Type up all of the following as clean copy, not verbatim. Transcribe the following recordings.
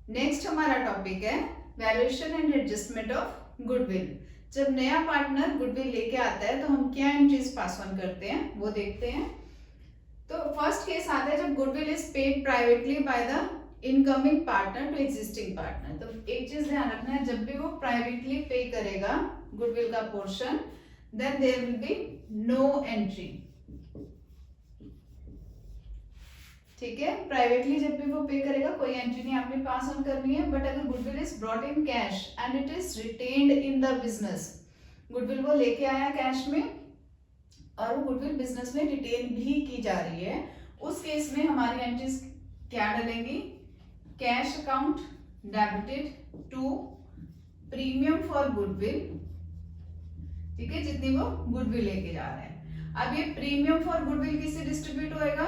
Next हमारा topic है valuation and adjustment of goodwill. जब नया पार्टनर गुडविल लेके आता है तो हम क्या एंट्रीज पास ऑन करते हैं वो देखते हैं। तो फर्स्ट केस आता है जब goodwill is paid privately by the incoming partner to existing partner. तो एक चीज ध्यान रखना है, जब भी वो प्राइवेटली पे करेगा गुडविल का portion, then there will be no entry. ठीक है, प्राइवेटली जब भी वो पे करेगा कोई एंट्री नहीं आपने पास ऑन करनी है। बट अगर goodwill is brought in cash and it is retained in the business, goodwill वो लेके आया कैश में और वो गुडविल बिजनेस में रिटेन भी की जा रही है, उस केस में हमारी एंट्रीज क्या डलेंगी? Cash account debited to premium for goodwill. ठीक है, जितनी वो गुडविल लेके जा रहे हैं। अब ये प्रीमियम फॉर गुडविल किससे डिस्ट्रीब्यूट होएगा?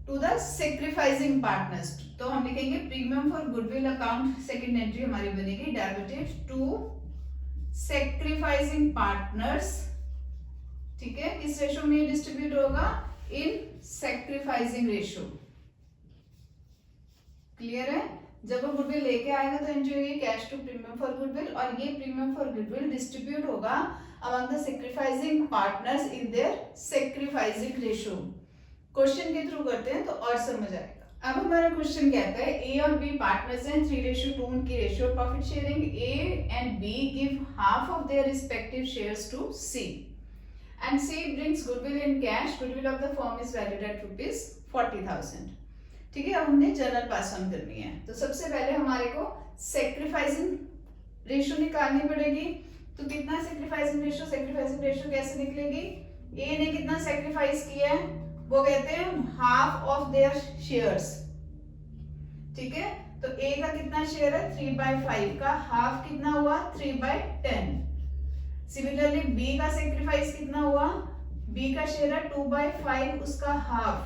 To the sacrificing partners. तो हम लिखेंगे premium for goodwill account, second entry हमारी बनेगी डेबिटेड टू सेक्रीफाइसिंग पार्टनर्स। ठीक है, किस रेशो में डिस्ट्रीब्यूट होगा? इन सेक्रीफाइसिंग रेशो। क्लियर है? जब वो गुडविल लेके आएगा तो एंट्री होगी cash to premium for goodwill, और ये प्रीमियम फॉर गुडविल डिस्ट्रीब्यूट होगा among the sacrificing partners in their sacrificing ratio. Question के थ्रू करते हैं तो और समझ आएगा। अब हमारा क्वेश्चन कहता है ए और बी पार्टनर्स हैं, 3:2 उनकी ratio profit sharing. A and B give half of their respective shares to C and C brings goodwill in cash. Goodwill of the firm is valued at ₹40,000। ठीक है, अब हमने जर्नल पास ऑन करनी है। तो सबसे पहले हमारे को सेक्रीफाइसिंग रेशियो निकालनी पड़ेगी। तो कितना सेक्रीफाइसिंग रेशियो? सेक्रीफाइसिंग रेशियो कैसे निकलेगी? ए ने कितना सेक्रीफाइस किया है? वो कहते हैं हाफ ऑफ देयर शेयर्स। ठीक है, तो ए का कितना शेयर है? 3/5 का हाफ कितना हुआ? 3/10। सिमिलरली बी का सेक्रीफाइस कितना हुआ? बी का शेयर है 2/5, उसका हाफ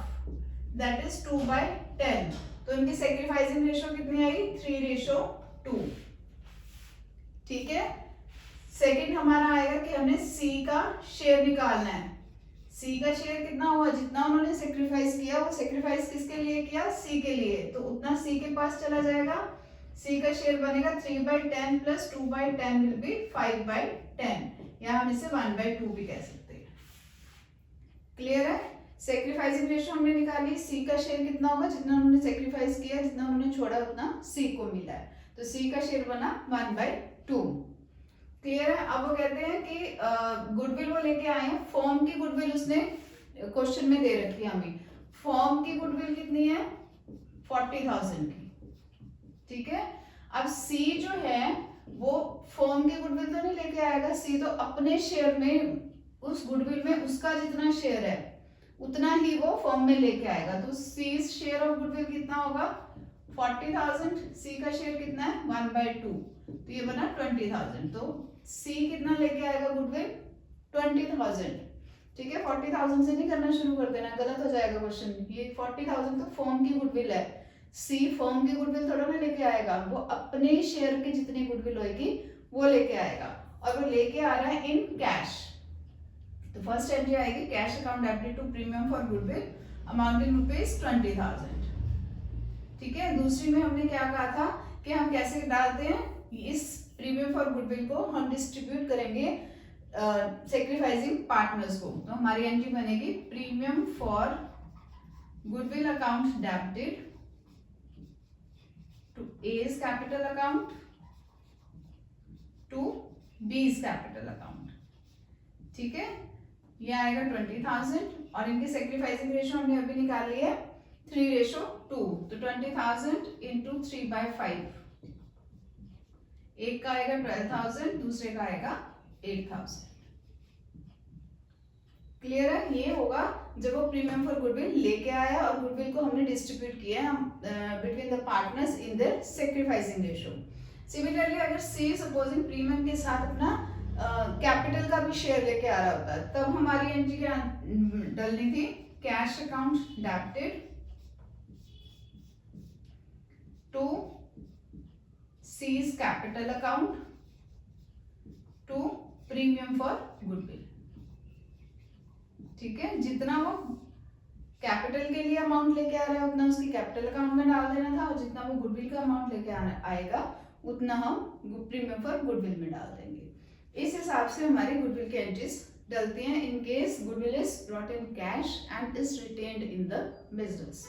दैट इज 2/10। तो इनकी सेक्रीफाइसिंग रेशियो कितनी आई? 3:2। ठीक है, सेकंड हमारा आएगा कि हमने सी का शेयर निकालना है। सी का शेयर कितना हुआ? जितना उन्होंने सेक्रीफाइस किया वो सेक्रीफाइस किसके लिए किया? सी के लिए, तो उतना सी के पास चला जाएगा। सी का शेयर बनेगा 3/10 प्लस 2/10 विल बी 5/10, या हम इसे 1/2 भी कह सकते हैं। क्लियर है? सेक्रीफाइसिंग रेशियो हमने निकाली। सी का शेयर कितना होगा? जितना उन्होंने सेक्रीफाइस किया, जितना उन्होंने छोड़ा उतना सी को मिला है, तो सी का शेयर बना 1/2। क्लियर है? अब वो कहते हैं कि गुडविल वो लेके आए हैं, फॉर्म की गुडविल उसने क्वेश्चन में दे रखी है हमें। फॉर्म की गुडविल कितनी है? 40,000 की। ठीक है, अब सी जो है वो फॉर्म की गुडविल तो नहीं लेके आएगा। सी तो अपने शेयर में, उस गुडविल में उसका जितना शेयर है उतना ही वो फॉर्म में लेके आएगा। तो सी शेयर ऑफ गुडविल कितना होगा? 40,000। सी का शेयर कितना है? 1/2, तो ये बना 20,000। तो सी कितना लेके आएगा गुडविल? 20,000। ठीक है, 40,000 से नहीं करना शुरू कर देना, गलत हो जाएगा क्वेश्चन। ये 40,000 तो फॉर्म की गुडविल है, सी फॉर्म की गुडविल थोड़ा ना लेके आएगा, वो अपने शेयर की जितनी गुडविल होगी वो लेके आएगा, और वो लेके आ रहा है इन कैश। तो फर्स्ट एंट्री आएगी cash account debited to premium for goodwill amounting ₹20,000। ठीक है, दूसरी में हमने क्या कहा था कि हम कैसे डालते हैं? इस प्रीमियम फॉर गुडविल को हम डिस्ट्रीब्यूट करेंगे सेक्रीफाइसिंग पार्टनर्स को। तो हमारी एंट्री बनेगी premium for goodwill account debited to A's capital account to B's capital account. ठीक है, ये आएगा 20,000, और इनकी सेक्रीफाइसिंग रेशियो हमने अभी निकाल ली है 3:2। तो 20,000 इंटू 3/5, एक का आएगा 12,000, दूसरे का आएगा 8,000। क्लियर है? ये होगा जब वो प्रीमियम फॉर गुडविल लेके आया और गुडविल को हमने डिस्ट्रीब्यूट किया between the partners in their sacrificing ratio. Similarly अगर सी सपोजिंग प्रीमियम के साथ अपना कैपिटल का भी शेयर लेके आ रहा होता है, तब हमारी एंट्री क्या डलनी थी? Cash account debited to C's capital account to premium for goodwill. ठीक है, जितना वो कैपिटल के लिए अमाउंट लेके आ रहा है उतना उसकी कैपिटल अकाउंट में डाल देना था, और जितना वो गुडविल का अमाउंट लेके आएगा उतना हम प्रीमियम फॉर गुडविल में डाल देंगे। इस हिसाब से हमारी गुडविल की एंट्रीज डलती हैं in case goodwill is brought in cash and is retained in the business.